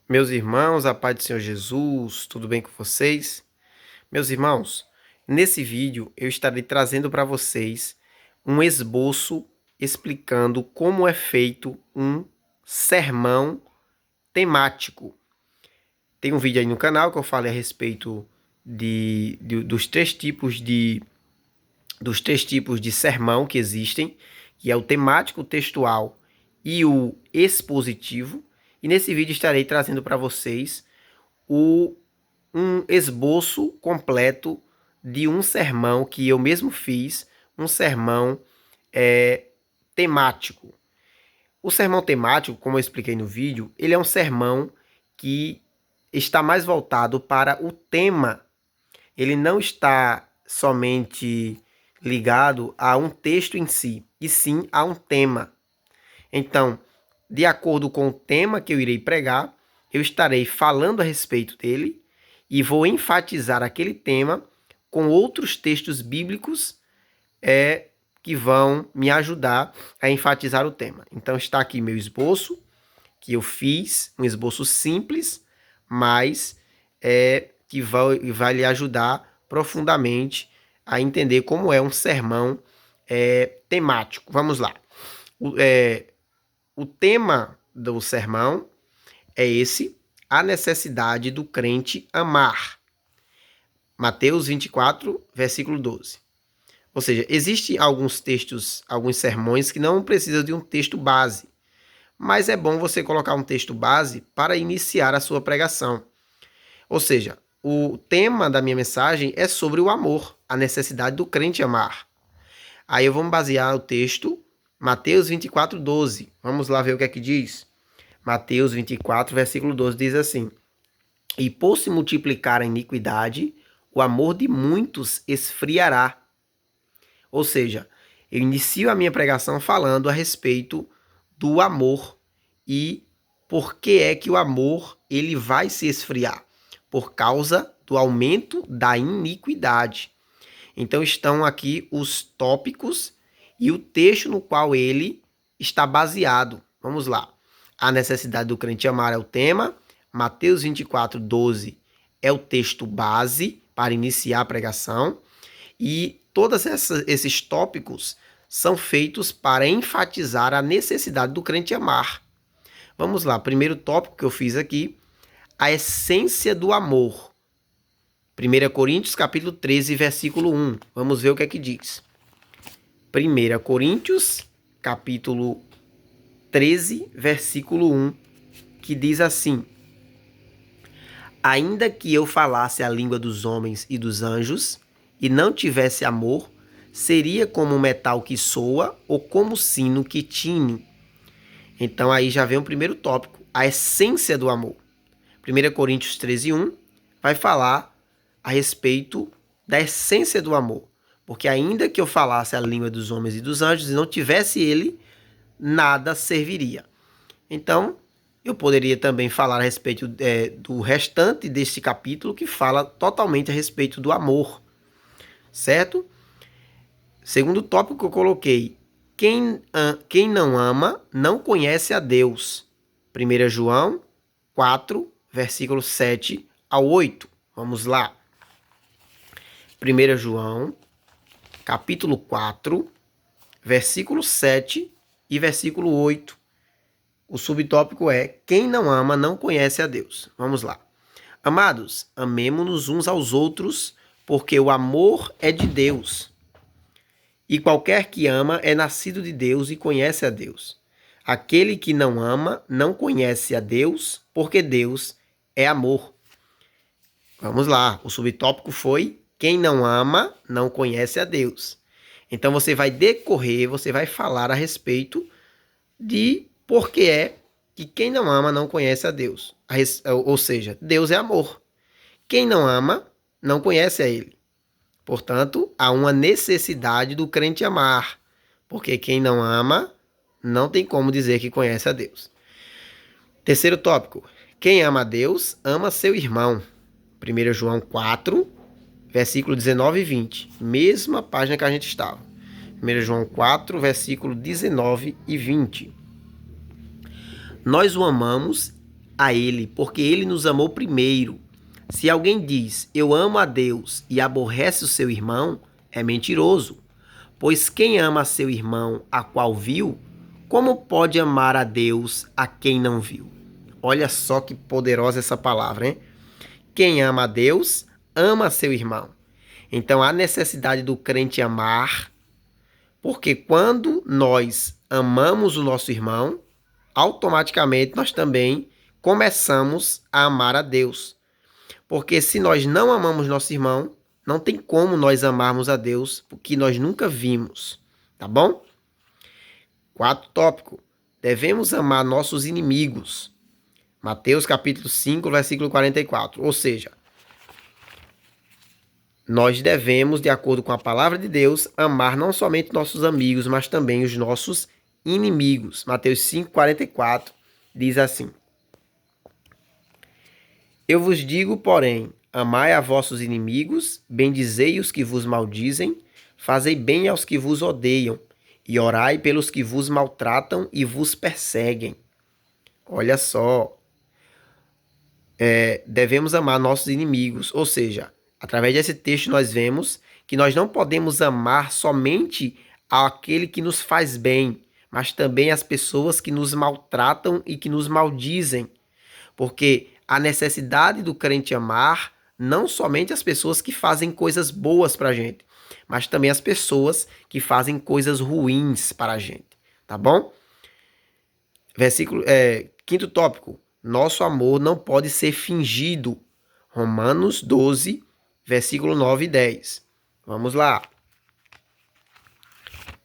Meus irmãos, a paz do Senhor Jesus, tudo bem com vocês? Meus irmãos, nesse vídeo eu estarei trazendo para vocês um esboço explicando como é feito um sermão temático. Tem um vídeo aí no canal que eu falei a respeito dos três tipos de sermão que existem, que é o temático, o textual e o expositivo. E nesse vídeo estarei trazendo para vocês um esboço completo de um sermão que eu mesmo fiz, um sermão temático. O sermão temático, como eu expliquei no vídeo, ele é um sermão que está mais voltado para o tema. Ele não está somente ligado a um texto em si, e sim a um tema. Então, de acordo com o tema que eu irei pregar, eu estarei falando a respeito dele e vou enfatizar aquele tema com outros textos bíblicos que vão me ajudar a enfatizar o tema. Então está aqui meu esboço, que eu fiz, um esboço simples, mas que vai lhe ajudar profundamente a entender como é um sermão temático. Vamos lá. O tema do sermão é esse: a necessidade do crente amar. Mateus 24, versículo 12. Ou seja, existem alguns textos, alguns sermões que não precisam de um texto base, mas é bom você colocar um texto base para iniciar a sua pregação. Ou seja, o tema da minha mensagem é sobre o amor, a necessidade do crente amar. Aí eu vou basear o texto, Mateus 24, 12. Vamos lá ver o que é que diz. Mateus 24, versículo 12 diz assim: E por se multiplicar a iniquidade, o amor de muitos esfriará. Ou seja, eu inicio a minha pregação falando a respeito do amor e por que é que o amor ele vai se esfriar? Por causa do aumento da iniquidade. Então estão aqui os tópicos e o texto no qual ele está baseado. Vamos lá. A necessidade do crente amar é o tema. Mateus 24, 12 é o texto base para iniciar a pregação. E todos esses tópicos são feitos para enfatizar a necessidade do crente amar. Vamos lá, primeiro tópico que eu fiz aqui, a essência do amor. 1 Coríntios capítulo 13, versículo 1. Vamos ver o que é que diz. 1 Coríntios capítulo 13, versículo 1, que diz assim: Ainda que eu falasse a língua dos homens e dos anjos, e não tivesse amor, seria como um metal que soa ou como sino que tine. Então aí já vem o primeiro tópico, a essência do amor. 1 Coríntios 13, 1 vai falar a respeito da essência do amor. Porque ainda que eu falasse a língua dos homens e dos anjos e não tivesse ele, nada serviria. Então, eu poderia também falar a respeito do restante deste capítulo, que fala totalmente a respeito do amor, certo? Segundo tópico que eu coloquei, quem não ama não conhece a Deus. 1 João 4, versículo 7 ao 8. Vamos lá. 1 João, capítulo 4, versículo 7 e versículo 8. O subtópico é: quem não ama não conhece a Deus. Vamos lá. Amados, amemo-nos uns aos outros, porque o amor é de Deus. E qualquer que ama é nascido de Deus e conhece a Deus. Aquele que não ama não conhece a Deus, porque Deus é amor. Vamos lá. O subtópico foi: quem não ama não conhece a Deus. Então você vai decorrer, você vai falar a respeito de por que é que quem não ama não conhece a Deus. Ou seja, Deus é amor. Quem não ama não conhece a Ele. Portanto, há uma necessidade do crente amar, porque quem não ama não tem como dizer que conhece a Deus. Terceiro tópico: quem ama a Deus ama seu irmão. 1 João 4, versículo 19 e 20. Mesma página que a gente estava. 1 João 4, versículo 19 e 20. Nós o amamos a ele, porque ele nos amou primeiro. Se alguém diz, eu amo a Deus e aborrece o seu irmão, é mentiroso. Pois quem ama seu irmão, a qual viu, como pode amar a Deus a quem não viu? Olha só que poderosa essa palavra, hein? Quem ama a Deus, ama seu irmão. Então há necessidade do crente amar, porque quando nós amamos o nosso irmão, automaticamente nós também começamos a amar a Deus. Porque se nós não amamos nosso irmão, não tem como nós amarmos a Deus, porque nós nunca vimos, tá bom? Quarto tópico, devemos amar nossos inimigos. Mateus capítulo 5, versículo 44. Ou seja, nós devemos, de acordo com a palavra de Deus, amar não somente nossos amigos, mas também os nossos inimigos. Mateus 5, 44 diz assim: Eu vos digo, porém, amai a vossos inimigos, bendizei os que vos maldizem, fazei bem aos que vos odeiam, e orai pelos que vos maltratam e vos perseguem. Olha só, devemos amar nossos inimigos, ou seja, através desse texto nós vemos que nós não podemos amar somente aquele que nos faz bem, mas também as pessoas que nos maltratam e que nos maldizem, porque a necessidade do crente amar não somente as pessoas que fazem coisas boas para a gente, mas também as pessoas que fazem coisas ruins para a gente, tá bom? Quinto tópico, nosso amor não pode ser fingido. Romanos 12, versículo 9 e 10. Vamos lá.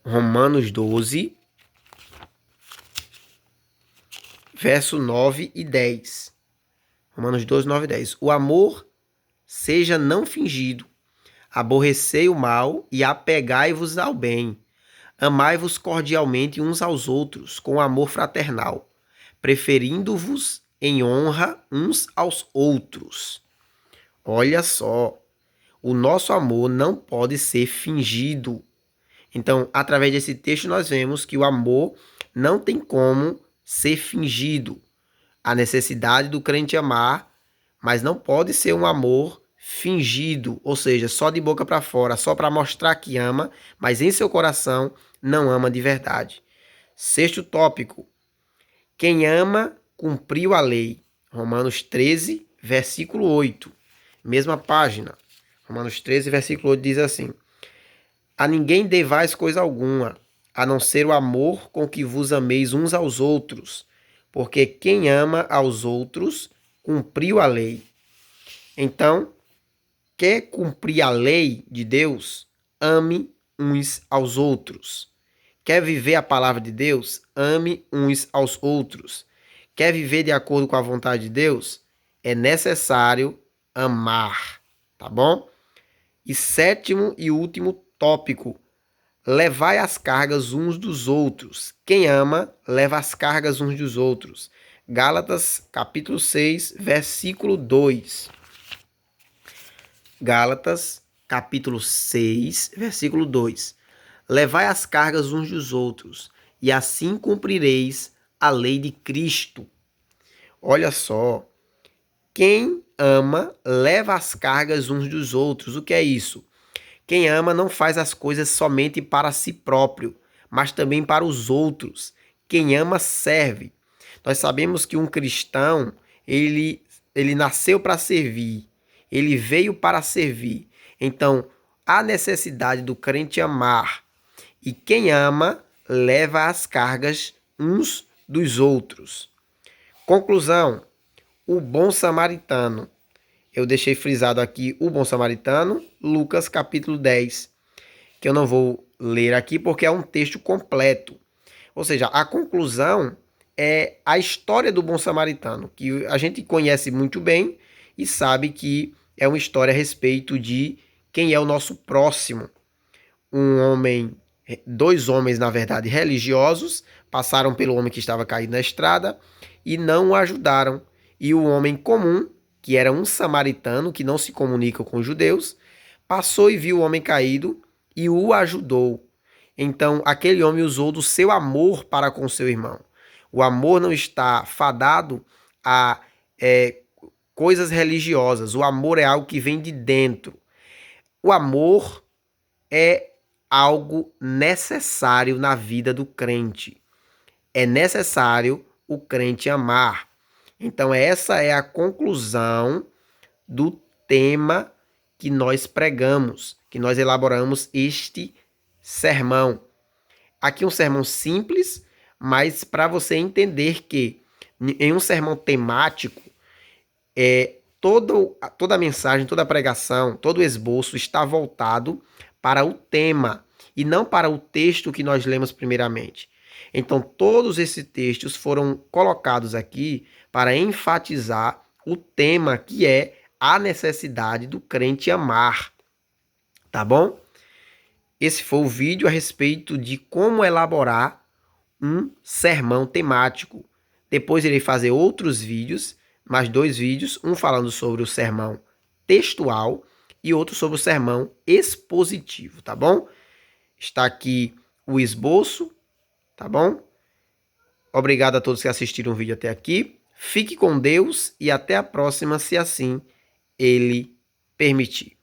Romanos 12, verso 9 e 10. Romanos 12, 9 e 10. O amor seja não fingido. Aborrecei o mal e apegai-vos ao bem. Amai-vos cordialmente uns aos outros, com amor fraternal, preferindo-vos em honra uns aos outros. Olha só, o nosso amor não pode ser fingido. Então, através desse texto, nós vemos que o amor não tem como ser fingido. A necessidade do crente amar, mas não pode ser um amor fingido, ou seja, só de boca para fora, só para mostrar que ama, mas em seu coração não ama de verdade. Sexto tópico, quem ama cumpriu a lei. Romanos 13, versículo 8. Mesma página. Romanos 13, versículo 8 diz assim: A ninguém devais coisa alguma, a não ser o amor com que vos ameis uns aos outros, porque quem ama aos outros cumpriu a lei. Então, quer cumprir a lei de Deus? Ame uns aos outros. Quer viver a palavra de Deus? Ame uns aos outros. Quer viver de acordo com a vontade de Deus? É necessário amar, tá bom? E sétimo e último tópico, levai as cargas uns dos outros. Quem ama, leva as cargas uns dos outros. Gálatas, capítulo 6, versículo 2. Gálatas, capítulo 6, versículo 2. Levai as cargas uns dos outros, e assim cumprireis a lei de Cristo. Olha só, quem ama, leva as cargas uns dos outros. O que é isso? Quem ama não faz as coisas somente para si próprio, mas também para os outros. Quem ama, serve. Nós sabemos que um cristão, ele nasceu para servir. Ele veio para servir. Então, há necessidade do crente amar. E quem ama, leva as cargas uns dos outros. Conclusão, o bom samaritano. Eu deixei frisado aqui o bom samaritano, Lucas capítulo 10, que eu não vou ler aqui porque é um texto completo. Ou seja, a conclusão é a história do bom samaritano, que a gente conhece muito bem e sabe que é uma história a respeito de quem é o nosso próximo. Dois homens, na verdade, religiosos, passaram pelo homem que estava caído na estrada e não o ajudaram. E o homem comum, que era um samaritano, que não se comunica com os judeus, passou e viu o homem caído e o ajudou. Então, aquele homem usou do seu amor para com seu irmão. O amor não está fadado a coisas religiosas. O amor é algo que vem de dentro. O amor é algo necessário na vida do crente. É necessário o crente amar. Então, essa é a conclusão do tema que nós pregamos, que nós elaboramos este sermão. Aqui um sermão simples, mas para você entender que em um sermão temático, toda a mensagem, toda a pregação, todo o esboço está voltado para o tema e não para o texto que nós lemos primeiramente. Então, todos esses textos foram colocados aqui para enfatizar o tema que é a necessidade do crente amar. Tá bom? Esse foi o vídeo a respeito de como elaborar um sermão temático. Depois irei fazer outros vídeos, mais 2 vídeos, um falando sobre o sermão textual e outro sobre o sermão expositivo, tá bom? Está aqui o esboço, tá bom? Obrigado a todos que assistiram o vídeo até aqui. Fique com Deus e até a próxima, se assim Ele permitir.